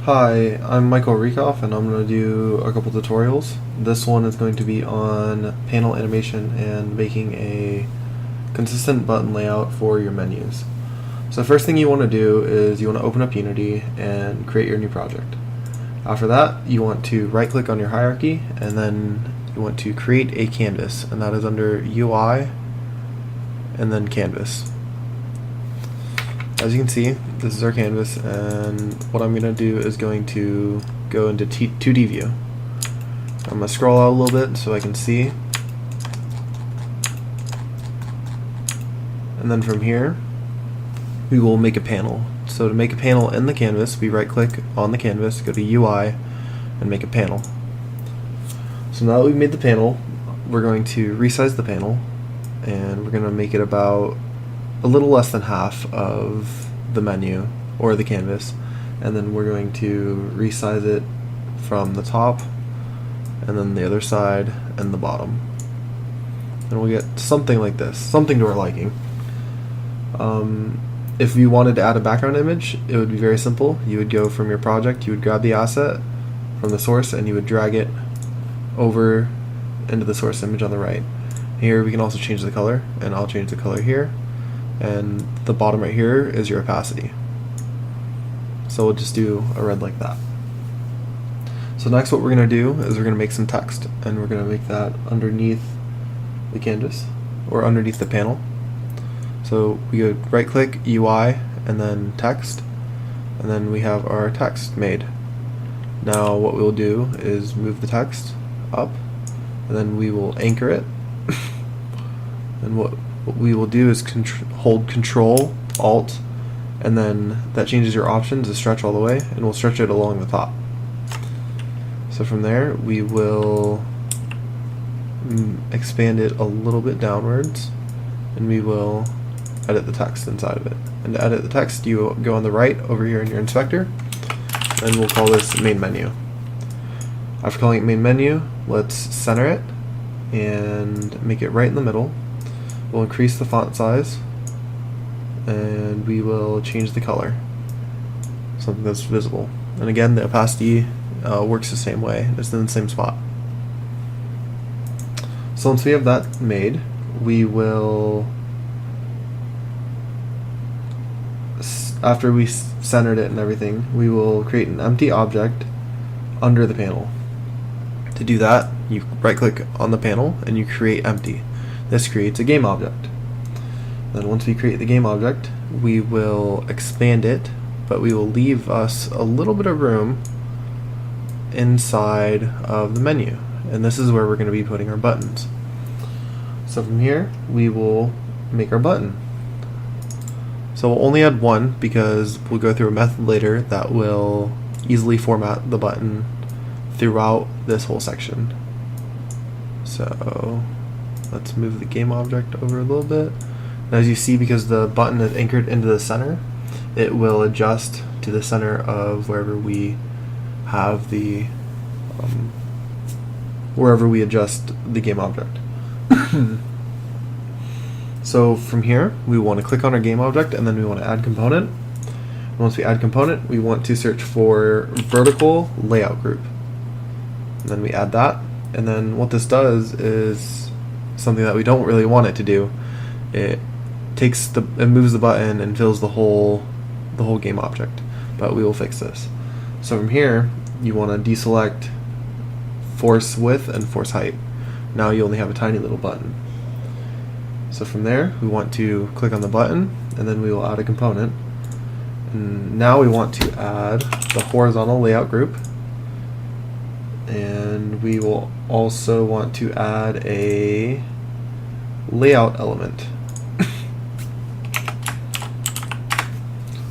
Hi, I'm Michael Riekoff and I'm going to do a couple tutorials. This one is going to be on panel animation and making a consistent button layout for your menus. So the first thing you want to do is you want to open up Unity and create your new project. After that, you want to right click on your hierarchy and then you want to create a canvas, and that is under UI and then canvas. As you can see, this is our canvas, and what I'm going to do is going to go into 2D view. I'm going to scroll out a little bit so I can see. And then from here, we will make a panel. So to make a panel in the canvas, we right click on the canvas, go to UI, and make a panel. So now that we've made the panel, we're going to resize the panel, and we're going to make it about a little less than half of the menu or the canvas, and then we're going to resize it from the top and then the other side and the bottom, and we'll get something like this, something to our liking. If you wanted to add a background image, it would be very simple. You would go from your project, you would grab the asset from the source, and you would drag it over into the source image on the right. Here we can also change the color, and I'll change the color here. And the bottom right here is your opacity. So we'll just do a red like that. So next what we're going to do is we're going to make some text, and we're going to make that underneath the canvas or underneath the panel. So we go right click UI and then text, and then we have our text made. Now what we'll do is move the text up, and then we will anchor it. And what we will do is hold Control Alt, and then that changes your options to stretch all the way, and we'll stretch it along the top. So from there we will expand it a little bit downwards, and we will edit the text inside of it. And to edit the text, you go on the right over here in your inspector, and we'll call this main menu. After calling it main menu, let's center it and make it right in the middle. We'll increase the font size, and we will change the color, something that's visible. And again, the opacity works the same way, it's in the same spot. So once we have that made, we will, after we centered it and everything, we will create an empty object under the panel. To do that, you right click on the panel and you create empty. This creates a game object. Then once we create the game object, we will expand it, but we will leave us a little bit of room inside of the menu, and this is where we're going to be putting our buttons. So from here we will make our button. So we'll only add one because we'll go through a method later that will easily format the button throughout this whole section. So let's move the game object over a little bit. And as you see, because the button is anchored into the center, it will adjust to the center of wherever we have the wherever we adjust the game object. So from here, we want to click on our game object, and then we want to add component. And once we add component, we want to search for vertical layout group. And then we add that, and then what this does is something that we don't really want it to do. It moves the button and fills the whole game object, but we will fix this. So from here, you want to deselect force width and force height. Now you only have a tiny little button. So from there, we want to click on the button, and then we will add a component. And now we want to add the horizontal layout group, and we will also want to add a layout element.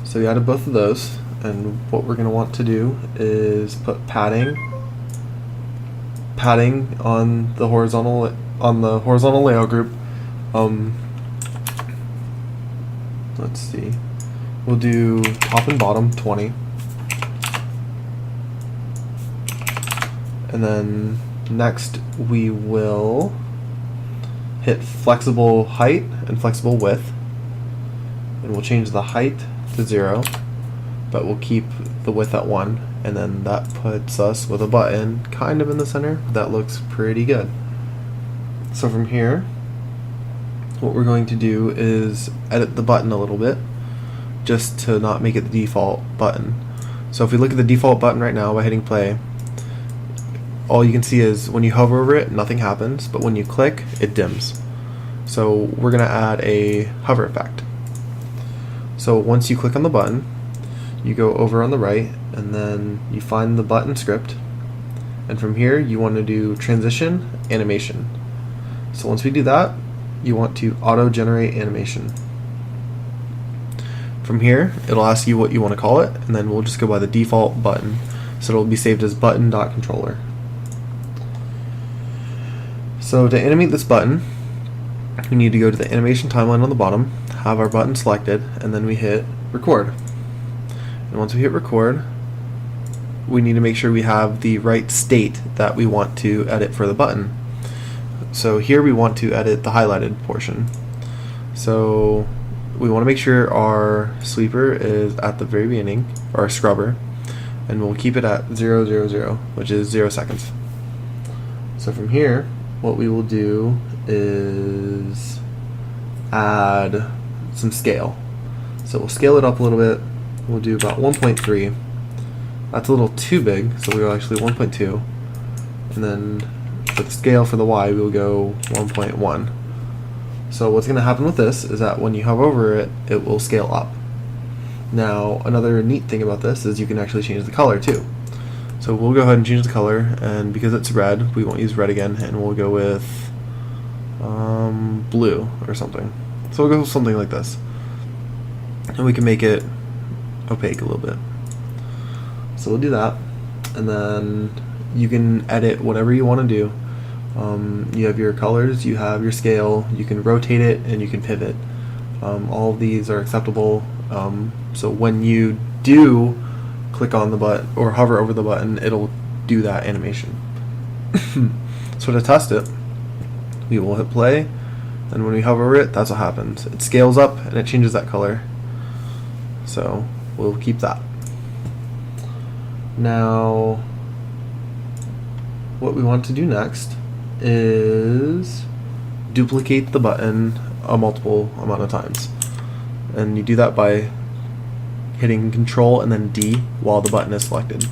So we added both of those, and what we're going to want to do is put padding on the horizontal layout group. Let's see, we'll do top and bottom 20, and then next we will hit flexible height and flexible width, and we'll change the height to 0, but we'll keep the width at 1, and then that puts us with a button kind of in the center. That looks pretty good. So from here, what we're going to do is edit the button a little bit, just to not make it the default button. So if we look at the default button right now by hitting play, all you can see is when you hover over it, nothing happens, but when you click, it dims. So we're going to add a hover effect. So once you click on the button, you go over on the right, and then you find the button script, and from here you want to do transition animation. So once we do that, you want to auto generate animation. From here, it'll ask you what you want to call it, and then we'll just go by the default button. So it'll be saved as button.controller. So to animate this button, we need to go to the animation timeline on the bottom, have our button selected, and then we hit record. And once we hit record, we need to make sure we have the right state that we want to edit for the button. So here we want to edit the highlighted portion. So we want to make sure our sweeper is at the very beginning, or our scrubber, and we'll keep it at 0, 0, 0, which is 0 seconds. So from here, what we will do is add some scale. So we'll scale it up a little bit. We'll do about 1.3. That's a little too big, so we'll actually 1.2. And then for the scale for the Y, we'll go 1.1. So what's going to happen with this is that when you hover over it, it will scale up. Now, another neat thing about this is you can actually change the color too. So we'll go ahead and change the color, and because it's red, we won't use red again, and we'll go with blue or something. So we'll go with something like this. And we can make it opaque a little bit. So we'll do that, and then you can edit whatever you want to do. You have your colors, you have your scale, you can rotate it, and you can pivot. All of these are acceptable. So when you do click on the button or hover over the button, it'll do that animation. So to test it, we will hit play, and when we hover over it, that's what happens. It scales up and it changes that color. So we'll keep that. Now, what we want to do next is duplicate the button a multiple amount of times. And you do that by hitting Control and then D while the button is selected.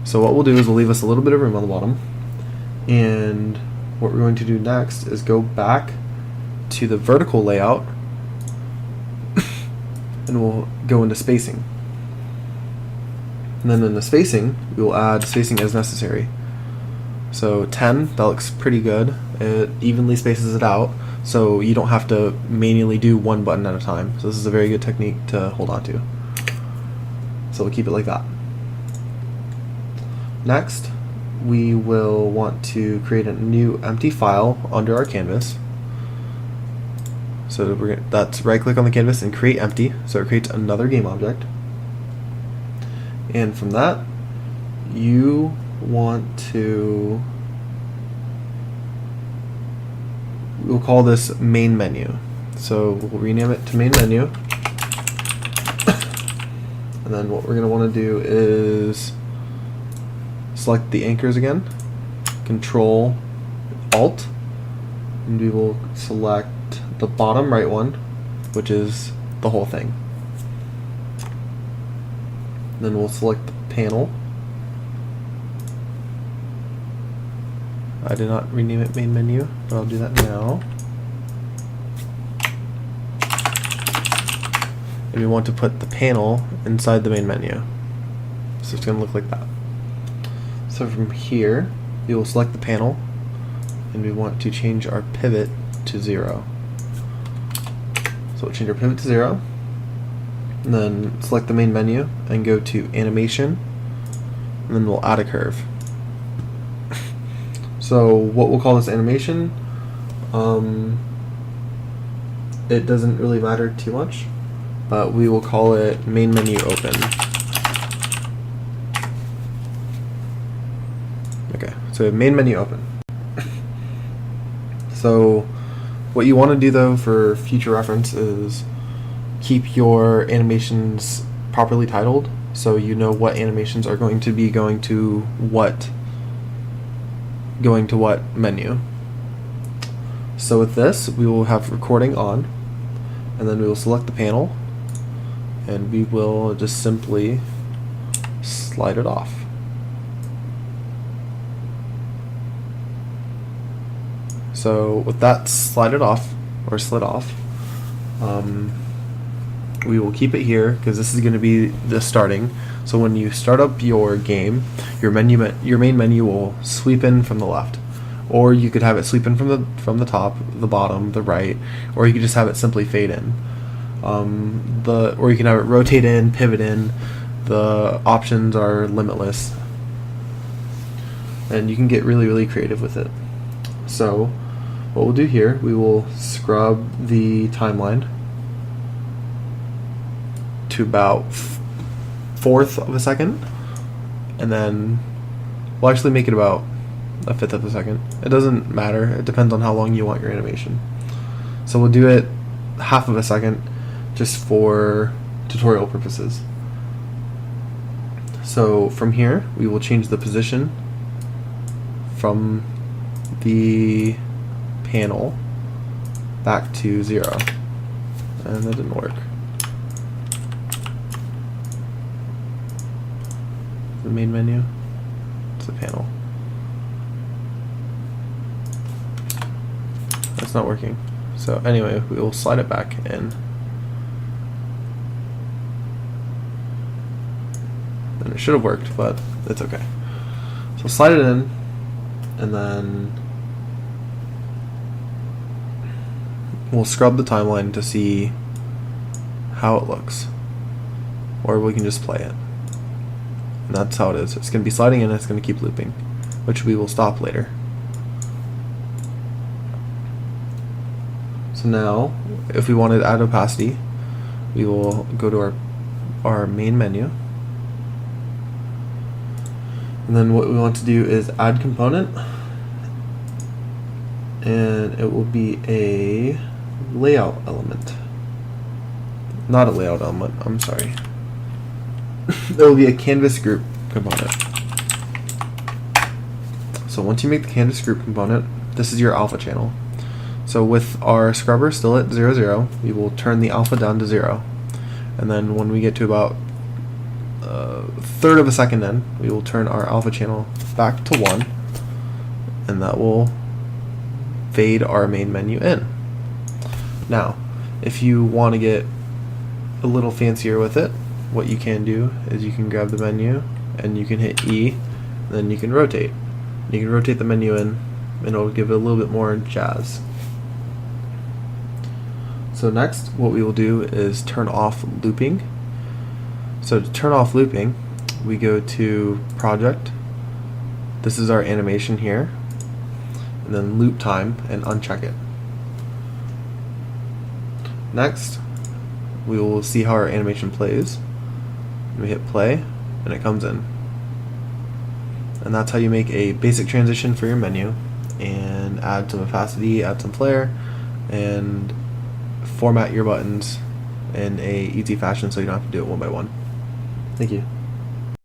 So what we'll do is we'll leave us a little bit of room on the bottom, and what we're going to do next is go back to the vertical layout and we'll go into spacing. And then in the spacing, we will add spacing as necessary. So 10, that looks pretty good. It evenly spaces it out, so you don't have to manually do one button at a time. So this is a very good technique to hold on to. So we'll keep it like that. Next, we will want to create a new empty file under our canvas. So that's right click on the canvas and create empty, so it creates another game object. And from that, you want to, we'll call this main menu. So we'll rename it to main menu. And then what we're going to want to do is select the anchors again, Control Alt, and we will select the bottom right one, which is the whole thing. Then we'll select the panel. I did not rename it main menu, but I'll do that now. And we want to put the panel inside the main menu. So it's going to look like that. So from here, we will select the panel, and we want to change our pivot to 0. So we'll change our pivot to 0, and then select the main menu and go to animation, and then we'll add a curve. So what we'll call this animation, it doesn't really matter too much, but we will call it main menu open. Okay, so main menu open. So what you want to do though for future reference is keep your animations properly titled, so you know what animations are going to be going to what menu. So with this, we will have recording on, and then we will select the panel, and we will just simply slide it off. So with that slid off, we will keep it here because this is going to be the starting. So when you start up your game, your main menu will sweep in from the left, or you could have it sweep in from the top, the bottom, the right, or you could just have it simply fade in. Or you can have it rotate in, pivot in. The options are limitless, and you can get really creative with it. So what we'll do here, we will scrub the timeline to about 1/4 of a second, and then we'll actually make it about 1/5 of a second. It doesn't matter, it depends on how long you want your animation. So we'll do it 1/2 of a second just for tutorial purposes. So from here, we will change the position from the panel back to 0, and that didn't work. The main menu, it's the panel. That's not working. So anyway, we will slide it back in. And it should have worked, but it's okay. So slide it in, and then we'll scrub the timeline to see how it looks. Or we can just play it. And that's how it is. It's going to be sliding in and it's going to keep looping, which we will stop later. So now, if we wanted to add opacity, we will go to our main menu. And then what we want to do is add component. And it will be a layout element. Not a layout element, I'm sorry. There will be a canvas group component. So once you make the canvas group component, this is your alpha channel. So with our scrubber still at 0, 0, we will turn the alpha down to 0. And then when we get to about 1/3 of a second in, we will turn our alpha channel back to 1, and that will fade our main menu in. Now, if you want to get a little fancier with it, what you can do is you can grab the menu and you can hit E, and then you can rotate. You can rotate the menu in, and it'll give it a little bit more jazz. So next, what we will do is turn off looping. So to turn off looping, we go to Project. This is our animation here, and then loop time, and uncheck it. Next, we will see how our animation plays. We hit play, and it comes in. And that's how you make a basic transition for your menu, and add some opacity, add some flare, and format your buttons in a easy fashion so you don't have to do it one by one. Thank you.